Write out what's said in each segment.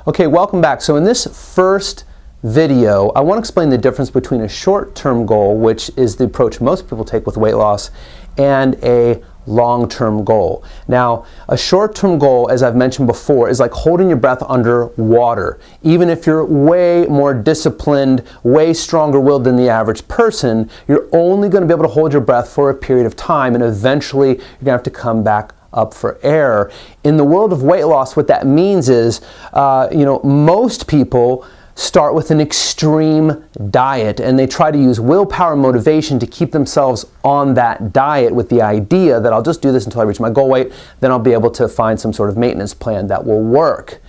Okay, welcome back. So in this first video, I want to explain the difference between a short-term goal, which is the approach most people take with weight loss, and a long-term goal. Now, a short-term goal, as I've mentioned before, is like holding your breath under water. Even if you're way more disciplined, way stronger-willed than the average person, you're only going to be able to hold your breath for a period of time, and eventually you're going to have to come back up for air. In the world of weight loss, what that means is, most people start with an extreme diet and they try to use willpower and motivation to keep themselves on that diet with the idea that I'll just do this until I reach my goal weight, then I'll be able to find some sort of maintenance plan that will work.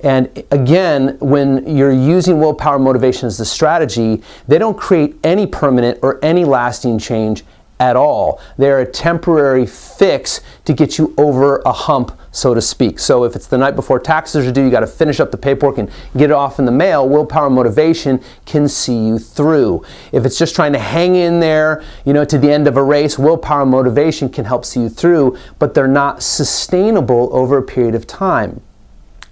And again, when you're using willpower and motivation as the strategy, they don't create any permanent or any lasting change at all. They're a temporary fix to get you over a hump, so to speak. So if it's the night before taxes are due, you got to finish up the paperwork and get it off in the mail, willpower and motivation can see you through. If it's just trying to hang in there, to the end of a race, willpower and motivation can help see you through, but they're not sustainable over a period of time.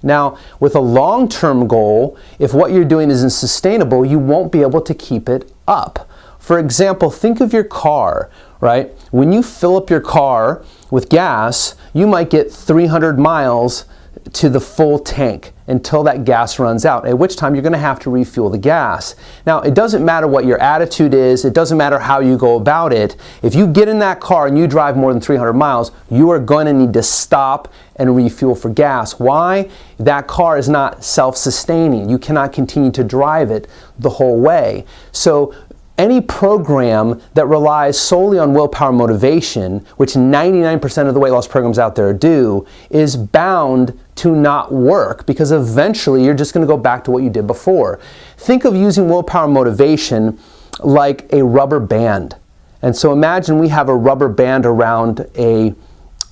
Now, with a long-term goal, if what you're doing isn't sustainable, you won't be able to keep it up. For example, think of your car, right? When you fill up your car with gas, you might get 300 miles to the full tank until that gas runs out, at which time you're going to have to refuel the gas. Now, it doesn't matter what your attitude is, it doesn't matter how you go about it. If you get in that car and you drive more than 300 miles, you are going to need to stop and refuel for gas. Why? That car is not self-sustaining. You cannot continue to drive it the whole way. So any program that relies solely on willpower motivation, which 99% of the weight loss programs out there do, is bound to not work because eventually you're just going to go back to what you did before. Think of using willpower motivation like a rubber band. And so imagine we have a rubber band around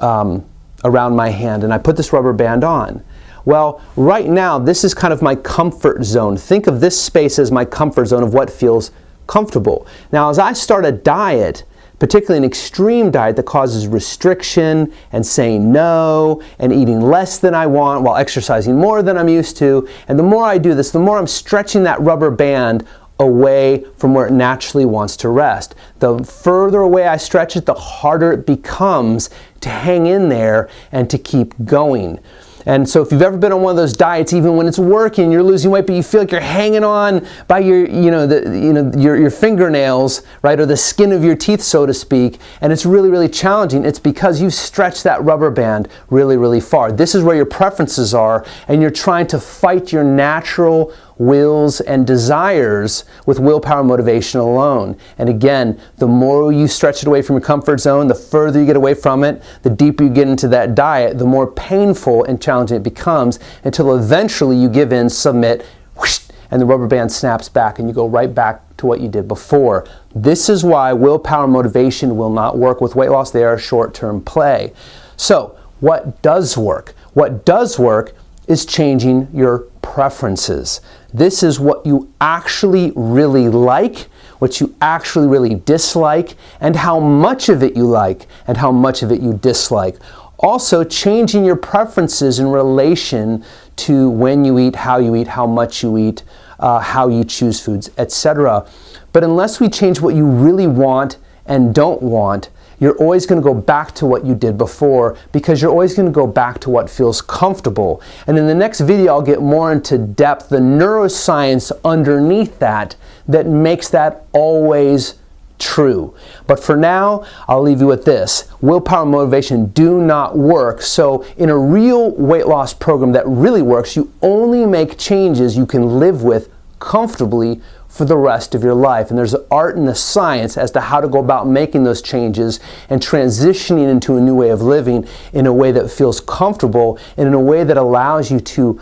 my hand, and I put this rubber band on. Well, right now, this is kind of my comfort zone. Think of this space as my comfort zone of what feels comfortable. Now, as I start a diet, particularly an extreme diet that causes restriction and saying no and eating less than I want while exercising more than I'm used to, and the more I do this, the more I'm stretching that rubber band away from where it naturally wants to rest. The further away I stretch it, the harder it becomes to hang in there and to keep going. And so if you've ever been on one of those diets, even when it's working, you're losing weight, but you feel like you're hanging on by your fingernails, right, or the skin of your teeth, so to speak, and it's really, really challenging. It's because you've stretched that rubber band really, really far. This is where your preferences are, and you're trying to fight your natural wills and desires with willpower motivation alone. And again, the more you stretch it away from your comfort zone, the further you get away from it, the deeper you get into that diet, the more painful and challenging it becomes until eventually you give in, submit, whoosh, and the rubber band snaps back and you go right back to what you did before. This is why willpower motivation will not work with weight loss. They are a short-term play. So what does work? What does work is changing your preferences. This is what you actually really like, what you actually really dislike, and how much of it you like and how much of it you dislike. Also, changing your preferences in relation to when you eat, how much you eat, how you choose foods, etc. But unless we change what you really want and don't want, you're always going to go back to what you did before because you're always going to go back to what feels comfortable. And in the next video, I'll get more into depth, the neuroscience underneath that makes that always true. But for now, I'll leave you with this. Willpower and motivation do not work. So in a real weight loss program that really works, you only make changes you can live with comfortably for the rest of your life. And there's an art and a science as to how to go about making those changes and transitioning into a new way of living in a way that feels comfortable and in a way that allows you to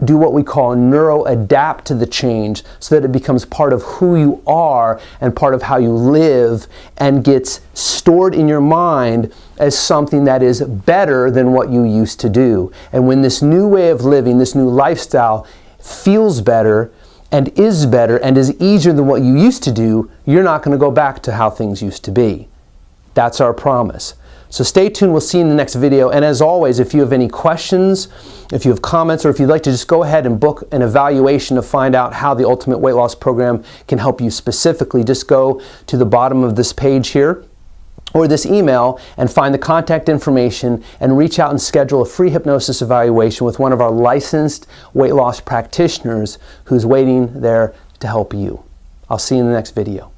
do what we call neuro-adapt to the change so that it becomes part of who you are and part of how you live and gets stored in your mind as something that is better than what you used to do. And when this new way of living, this new lifestyle feels better and is easier than what you used to do, you're not going to go back to how things used to be. That's our promise. So stay tuned, we'll see you in the next video. And as always, if you have any questions, if you have comments, or if you'd like to just go ahead and book an evaluation to find out how the Ultimate Weight Loss Program can help you specifically, just go to the bottom of this page here or this email and find the contact information and reach out and schedule a free hypnosis evaluation with one of our licensed weight loss practitioners who's waiting there to help you. I'll see you in the next video.